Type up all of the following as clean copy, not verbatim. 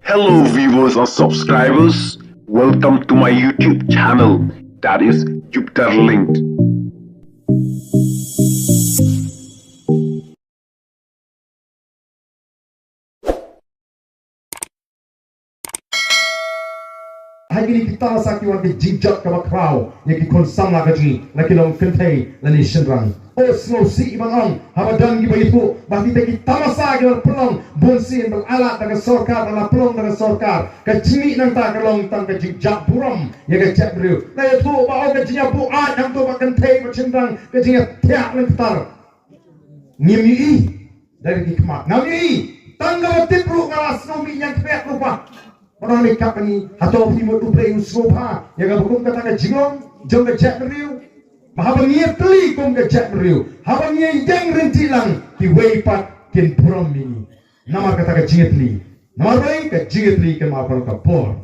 Hello viewers or subscribers, welcome to my YouTube channel, that is Jupiter Linked. Hari ini kita sakit warga jinjat ke makrau yang kita konsam lah kaji lagi long kentai lani senrang. Oh slow si ibang habadan giba itu bahti kita masa giba pelong bonsin beralat dengan sorkar dalam pelong dengan sorkar kecimi nang tak kelong tang kejinjat buram yang kecek beriu. Laya tu bawa kejinya buat yang tu bahkan kentai bercendrang kejinya tiak lentar. Ngimi dari hikmat. Ngimi tangga tipru ngalas nomi yang kepek lupa. Orang lekap ni atau timur tu play usopa yang aku kata ke jingong jom ke cek beriu mahaban ni teli kum ke cek beriu haban ni yang rentilang di weipat kin puram ini nama kata ke jingetli nama lain ke jingetli ke mahaban ke por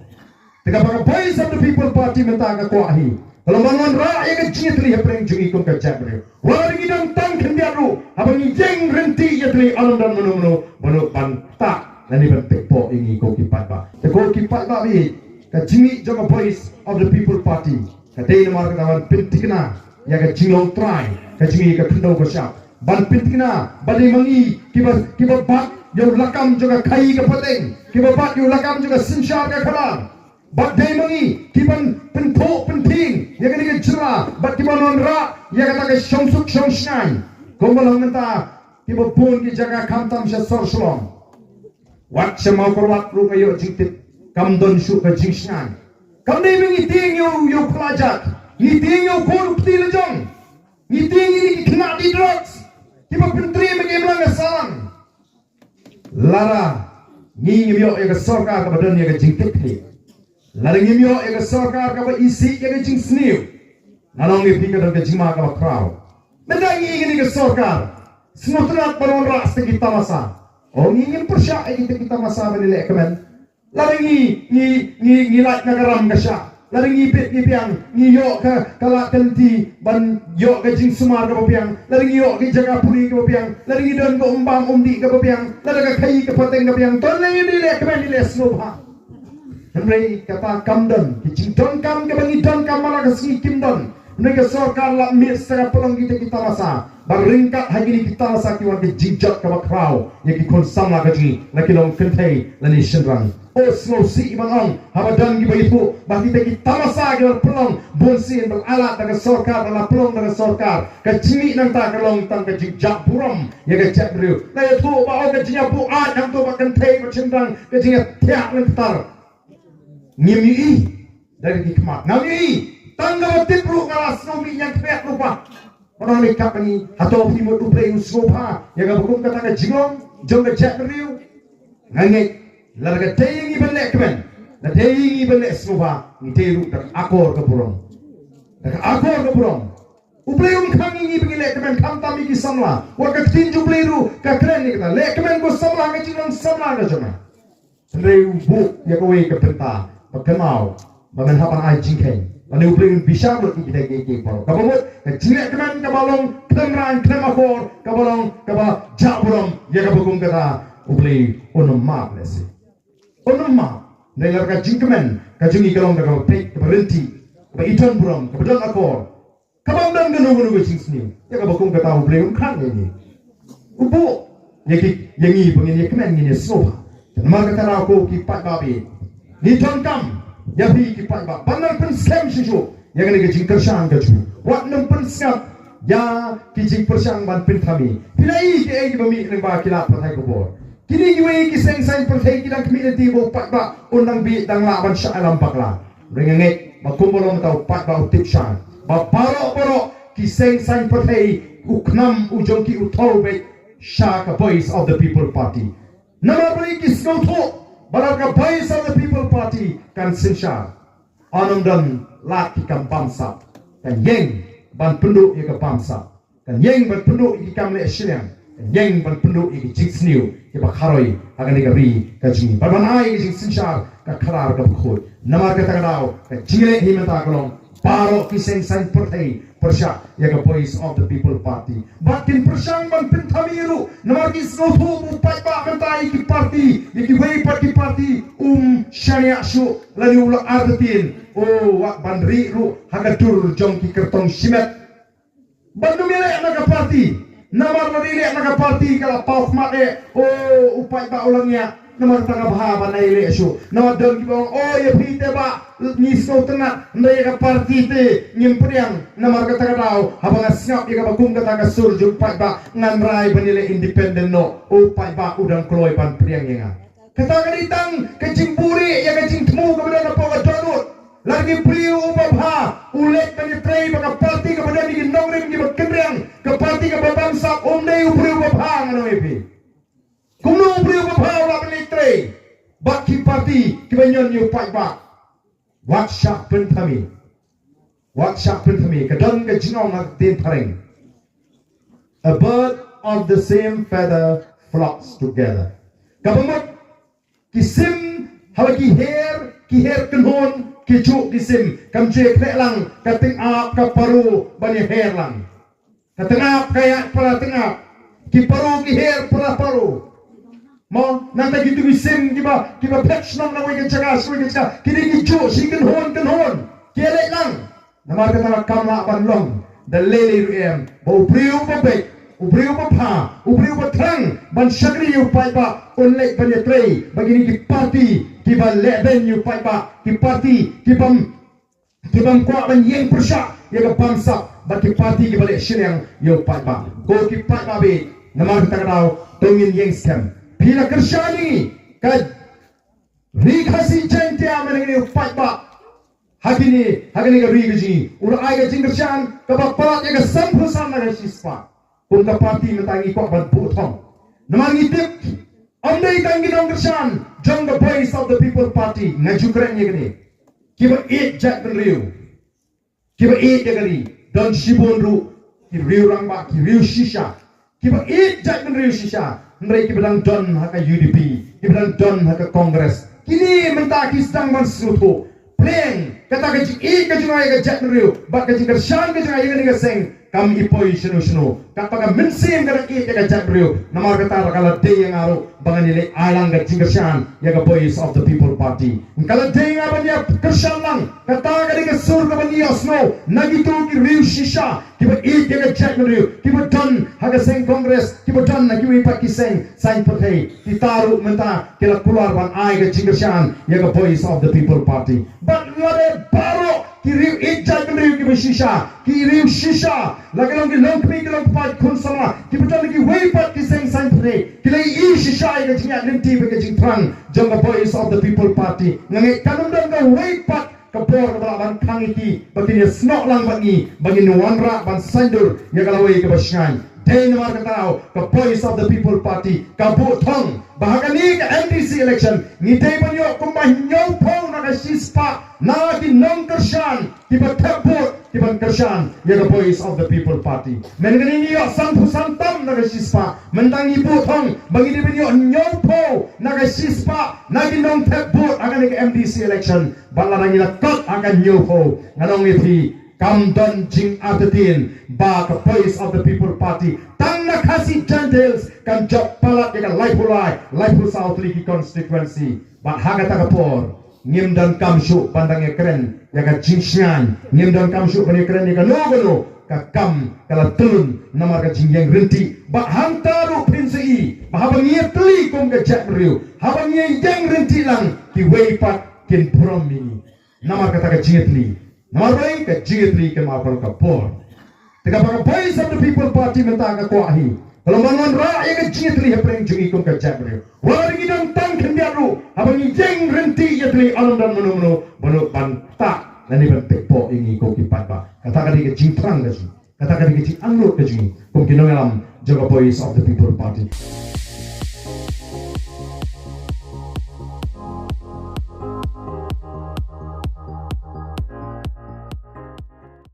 tega pakai voice of the people party minta ke kuahi kalau manuan rakyat ke jingetli yang jungi kum ke cek beriu walau di dalam tang kendiaru haban ni yang renti ya teli alam dan menu bantak dan ini bentuk po ini kau kipat ba. Kau kipat ba bi. Kajimi jaga voice of the people party. Kadai nama kawan pentikna. Ya kajilong try. Kajimi kekendau kesap. Ban pentikna. Bani mangi kibat bat. Yang lakam juga kai ke peteng. Kibat bat yang lakam juga sinsyar ke kalang. Bat dai mangi kiban pentok penting. Ya kini kejela. Bat kiban nonra. Ya kata ke syomsuk syomsnai. Kau malah ngenta kibat pun kijaga kamtam syasor shlom. Wat semau korwat ru kayo jingtit kamdon syu ka jingsnan kamne mingi ting yo pelajat ni ting yo korupti lejong ni ting ini kena di drugs kiba pentri mengemlang asalan lara ni ngimyo ya ka sorkar ka badan ya ka jingtit ni lara ngimyo ya ka sorkar ka ba isi ya ka jingsniu nalong ni pika ka jingma ka kraw mendangi ini ka sorkar semutrat baron ras kita masa. Oh ingin persyak kita masa menilai kemen. Lari ni lak nagaram kasya. Lari pit piang ni yok ke kalak kelti ban yok ke jing sumar ke piang. Lari yok ke jaga puri ke piang. Lari don ke umbang umdi ke piang. Lari ke kai ke pateng ke piang. Ton lagi nilai kemen nilai snobha. Henry kata kamdon. Kicing don kam ke bangi don kam malah ke sini kimdon. Mereka sorkar lak mir setengah pelong kita masa. Beringkat hari ini kita masa kiwan ke jinjat ke makrau yang kita konsam lah kaji lagi long kentai lani senrang. Oh slow si ibang habadan giba itu bahti kita masa kiwan pelong bonsin beralat dengan sorkar dalam pelong dengan sorkar kecimi nang tak kelong tang ke jinjat buram yang kecek beriu. Laya tu bawa kejinya buat yang tu bahkan kentai bercendrang kejinya tiak lentar. Ngimi dari hikmat. Ngimi tangga tipru ngalas nomi yang kepek lupa. Orang lekap ni atau timur tu play usopa yang aku kata ke jingong jom ke cek beriu ngangit larga tayi belek kemen na tayi belek sopa ni teru tak akor ke burung uplay kami ni belek kemen kam tami ki samla wakat tinju pleru ka kren ni kata lek kemen ko samla ke jingong samla ke joma sendiri bu ya kowe ke penta berkenal bangan hapan ai jingkeng. Ane upleng bisa buat kita gigi paro. Kabamut kecilek keman kabalong kenemran kenemakor kabalong kaba jaburam ya kabugum kata upleng onomma blesi. Onomma nelar ka jingkemen kajungi kalong ka pek berhenti ka iton buram ka bedang akor. Kabang dan genu jingsni ya kabugum kata upleng kan ini. Ubu yangi pengini kemen ini soha. Nama kata aku kipat babi. Ni kam ya bi kipat ba banal pen scam shishu yang ni kijing kersang kaju wat nem pen scam ya kijing persang ban pen thami pilai ke ai bami nang ba kila pathai ko bor kini yue ki seng sai pathai kidang community bo pat ba unang bi dang la ban sha alam pakla ringanget makumbolong tau pat ba utip shan ba paro ki seng sai pathai uknam ujong ki uthol be sha ka voice of the people party nama bali ki snotho Barat voice of the people party kan sinsyar anum dan laki kam bangsa kan yeng ban penduk ye ke bangsa kan yeng ban penduk ye kam le syrian kan yeng ban penduk ye jingsniu ye ba kharoi agan ye ri ka jingi ban ai ye sinsyar ka kharar ka khoi nama ka tagadaw ka jingle hi mata kolong paro ki seng san porthai persya ya ke Voice of the People Party. Batin persyang ban pentamiru namar ki snotu upai ba mentai ki parti ki wei pat ki parti syariah syu lani ulah artin wak bandri ru hagatur jong ki kertong simet bandu mele naga parti namar lari naga parti kala pauf mate upai ba ulangnya namar tanga bahaba na ile syu namar dong ki bang ya pite ba ni so tengah ndai ka parti te nyimpriang namar kata kadau habang asngap ika bagum kata ka surju pai ba ngan rai banile independent no pai ba udang kloi pan priang yenga kata kaditang kejimpuri ya kejintmu kepada na po kadonut lagi priu ubabha ulet bani trei baka parti kepada ni nongrim ki bakendriang ke parti ke babamsa umdei upriu ubabha ngano epi kuno upriu ubabha ula bani trei baki parti kibanyon yu pai ba workshop pentami kadang ke jinong ak tin tharing a bird of the same feather flocks together kabamot kisim hawaki ki her kenhon ki chu kisim kamje lang kating ap ka paru bani her lang katengap kaya para tengap ki paru ki her para paru mo nanta gitu kisim kiba patch nang na wei jaga sui jaga kini ki chu si kenhon kele lang namar kata kamla ban long the lele ruem bo priu babek ubriu bapa ubriu batrang ban syakri yu pai ba onlek ban yetrei bagini ki parti ki ban leben yu pai ba ki parti ki bam kwa ban yeng persya ya ka bangsa ba ki parti ki balik syriang yu pai ba ko ki pai ba be namar kata kadau tongin yeng scam pila kersyani ka rikhasi jentia menengini yu pai ba hagini ka rigaji ura ai ka jingkersyan ka ba parat ya ka samphusan na sispa Punta parti mentangi kok ban putong. Namangi tip andai tangi dong kersan jong the Voice of the People Party ngaju kerennya gini. Kiba eat jack dan riu. Kiba eat gari don shibon ru ki riu rang ba ki riu shisha. Kiba eat jack dan riu shisha. Ndai kiba dang don haka UDP, kiba dang don haka Congress. Kini mentaki sedang ban sutu. Pleng kata kaji eat kajungai ka jack dan riu. Ba kaji kersan kajungai gini ka seng. Kam ipoi sunu kapag mensim kada ki ka jabrio namar kata kala de yang aru bangan ile alang ga jingkersan ya ga Voice of the People Party kala de nga banya kersan lang kata kada ka sur ka banya snow nagitu ki riu shisha kiba eat ya ga jabrio kiba don haga seng Congress kiba don na kiwi pa ki seng sign pathai titaru menta kila keluar ban ai ga jingkersan ya ga Voice of the People Party but lare baro ki riu eat jabrio kiba shisha ki riu shisha lagalong ki long kmi ki long pat kun sama ki betul ki way pat ki seng sign pathai ki lai i shisha ga jinga limti ga jing trang jong ga Voice of the People Party ngangi kanum dong ga way pat kapor ka ban kangiti bagini snok lang bangi bagini wanra ban sandur ya galawai ka basyan day namar katao ka Voice of the People Party ka butong bahagani ka MDC election ni day banyo kumbah nyaw pong na ka sispa na ki nong kersyan ki batapot ki ban kersyan ya ka Voice of the People Party mengani yo sampu santam na ka sispa mentangi butong bagini banyo nyaw po na ka sispa na ki nong tapot akan ka MDC election balarang ilakot akan nyaw po nganong iti Kamdon jing atatin ba ka Voice of the People Party tang nakasi gentles kan job palat ya Laipul South Liki constituency ba hagata kapor ngim dan kamshu pandang keren ya ka jingsyan ngim dan kamshu pandang keren ya ka no ka kam kala tulun namar ka jingyang renti ba hantaru prinsei ba habang ye tli kum ka jakriu habang ye yang renti lang ki weipat kin promi namar kata ka jingitli Marai ka jingitri ke mapal kapor. Teka baka Voice of the People Party menta ka kuahi. Kalau manuan rakyat ka jingitri hapreng jungi kum ka jabri. Wala gidang tang kendiaru. Habang yang renti yatri alam dan menu banu bantak nani bantekpo ingi ko kipat ba. Katakan di ka jingtrang ka jing. Katakan di ka jing anglot ka jing. Kum kinongalam jaga Voice of the People Party.